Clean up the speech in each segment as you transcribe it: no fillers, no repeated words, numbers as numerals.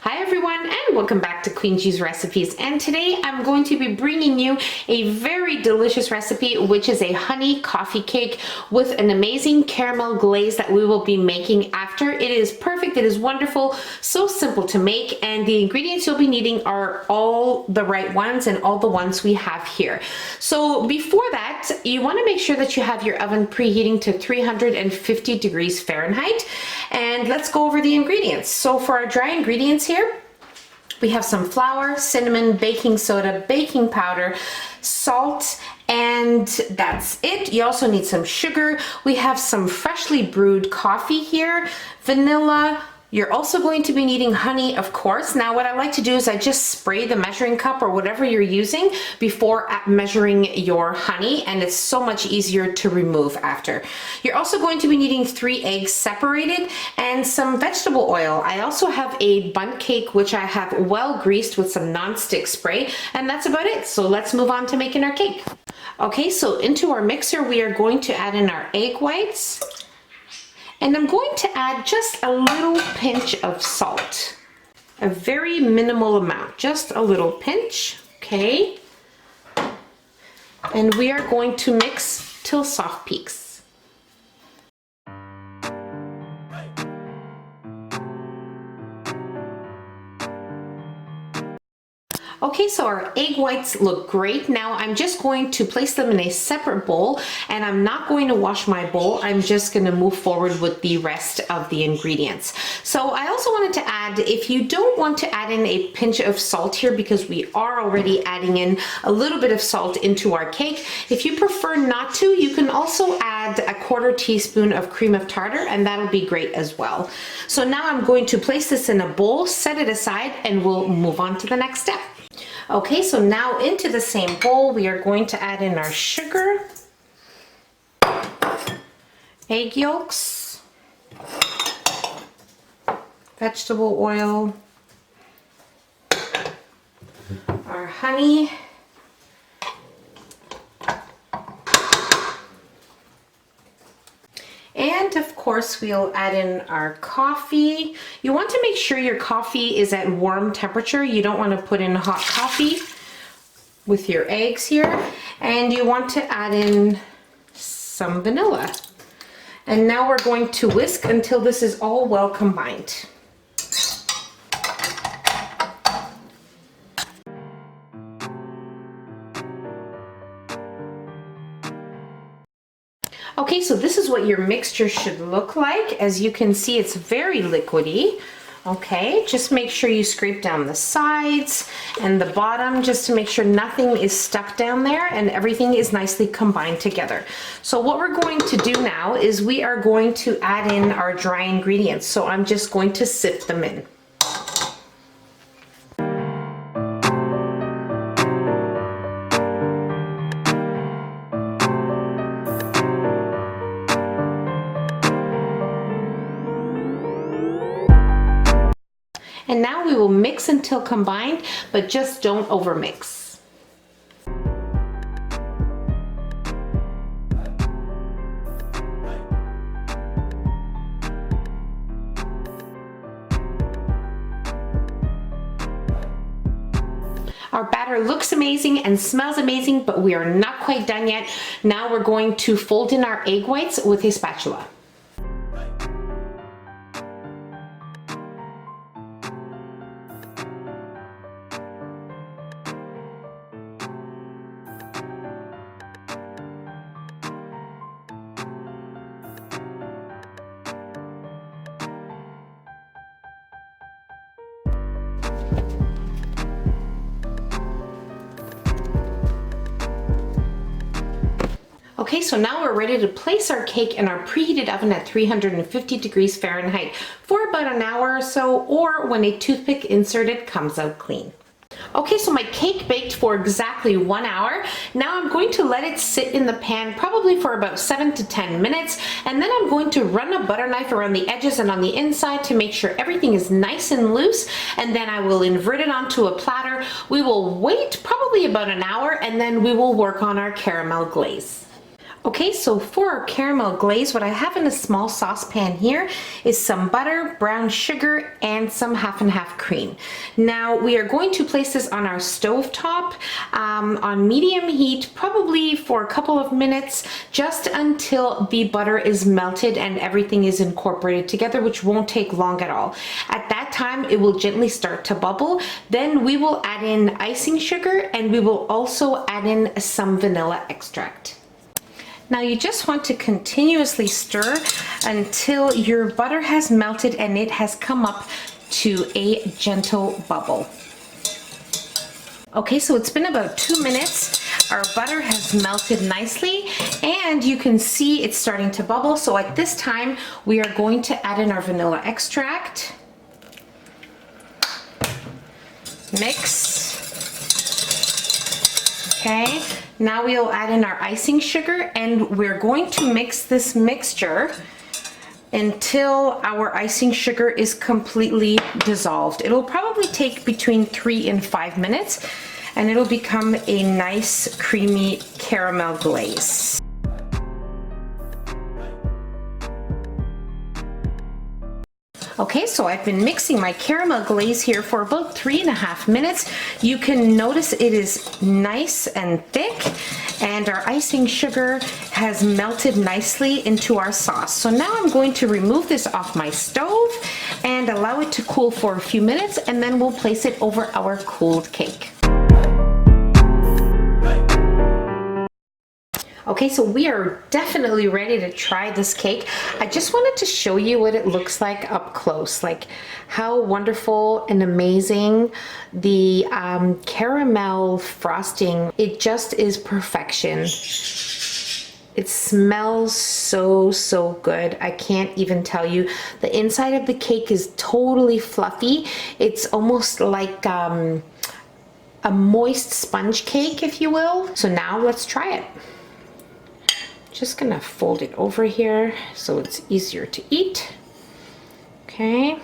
Hi everyone, and welcome back to Queen G's Recipes. And today I'm going to be bringing you a very delicious recipe, which is a honey coffee cake with an amazing caramel glaze that we will be making after. It is perfect, it is wonderful, so simple to make, and the ingredients you'll be needing are all the right ones and all the ones we have here. So before that, you want to make sure that you have your oven preheating to 350 degrees Fahrenheit. And let's go over the ingredients. So for our dry ingredients here, we have some flour, cinnamon, baking soda, baking powder, salt, and that's it. You also need some sugar. We have some freshly brewed coffee here, vanilla. You're also going to be needing honey, of course. Now what I like to do is I just spray the measuring cup or whatever you're using before measuring your honey, and it's so much easier to remove after. You're also going to be needing 3 eggs separated and some vegetable oil. I also have a bundt cake which I have well greased with some non-stick spray, and that's about it. So let's move on to making our cake. Okay, so into our mixer we are going to add in our egg whites. And I'm going to add just a little pinch of salt. A very minimal amount, just a little pinch, okay? And we are going to mix till soft peaks. Okay, so our egg whites look great. Now I'm just going to place them in a separate bowl, and I'm not going to wash my bowl. I'm just going to move forward with the rest of the ingredients. So I also wanted to add, if you don't want to add in a pinch of salt here, because we are already adding in a little bit of salt into our cake, if you prefer not to, you can also add a 1/4 teaspoon of cream of tartar, and that'll be great as well. So now I'm going to place this in a bowl, set it aside, and we'll move on to the next step. Okay, so now into the same bowl, we are going to add in our sugar, egg yolks, vegetable oil, our honey, and of course we'll add in our coffee. You want to make sure your coffee is at warm temperature. You don't want to put in hot coffee with your eggs here. And you want to add in some vanilla. And now we're going to whisk until this is all well combined. Okay, so this is what your mixture should look like. As you can see, it's very liquidy. Okay, just make sure you scrape down the sides and the bottom just to make sure nothing is stuck down there and everything is nicely combined together. So what we're going to do now is we are going to add in our dry ingredients. So I'm just going to sift them in. And now we will mix until combined, but just don't overmix. Our batter looks amazing and smells amazing, but we are not quite done yet. Now we're going to fold in our egg whites with a spatula. Okay, so now we're ready to place our cake in our preheated oven at 350 degrees Fahrenheit for about an hour or so, or when a toothpick inserted comes out clean. Okay, so my cake baked for exactly 1 hour. Now I'm going to let it sit in the pan probably for about 7 to 10 minutes, and then I'm going to run a butter knife around the edges and on the inside to make sure everything is nice and loose, and then I will invert it onto a platter. We will wait probably about an hour, and then we will work on our caramel glaze. Okay, so for our caramel glaze, what I have in a small saucepan here is some butter, brown sugar, and some half and half cream. Now we are going to place this on our stove top on medium heat, probably for a couple of minutes, just until the butter is melted and everything is incorporated together, which won't take long at all. At that time, it will gently start to bubble. Then we will add in icing sugar, and we will also add in some vanilla extract. Now you just want to continuously stir until your butter has melted and it has come up to a gentle bubble. Okay, so it's been about 2 minutes. Our butter has melted nicely and you can see it's starting to bubble. So at this time, we are going to add in our vanilla extract. Mix. Okay, now we'll add in our icing sugar and we're going to mix this mixture until our icing sugar is completely dissolved. It'll probably take between 3 and 5 minutes and it'll become a nice creamy caramel glaze. Okay, so I've been mixing my caramel glaze here for about 3.5 minutes. You can notice it is nice and thick and our icing sugar has melted nicely into our sauce. So now I'm going to remove this off my stove and allow it to cool for a few minutes, and then we'll place it over our cooled cake. Okay, so we are definitely ready to try this cake. I just wanted to show you what it looks like up close, like how wonderful and amazing the caramel frosting. It just is perfection. It smells so good. I can't even tell you. The inside of the cake is totally fluffy. It's almost like a moist sponge cake, if you will. So now let's try it. Just gonna fold it over here so it's easier to eat. Okay.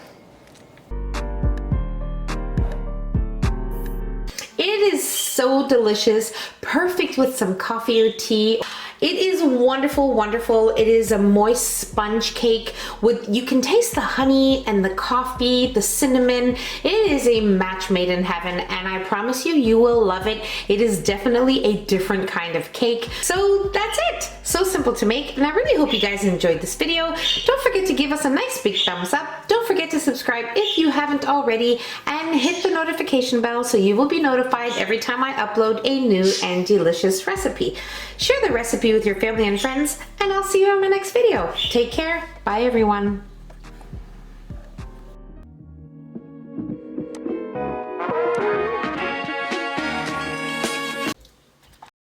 It is so delicious, perfect with some coffee or tea. It is wonderful, wonderful. It is a moist sponge cake with, you can taste the honey and the coffee, the cinnamon. It is a match made in heaven, and I promise you, you will love it. It is definitely a different kind of cake. So that's it. So simple to make, and I really hope you guys enjoyed this video. Don't forget to give us a nice big thumbs up. Don't forget to subscribe if you haven't already, and hit the notification bell so you will be notified every time I upload a new and delicious recipe. Share the recipe with your family and friends, and I'll see you in my next video. Take care. Bye, everyone.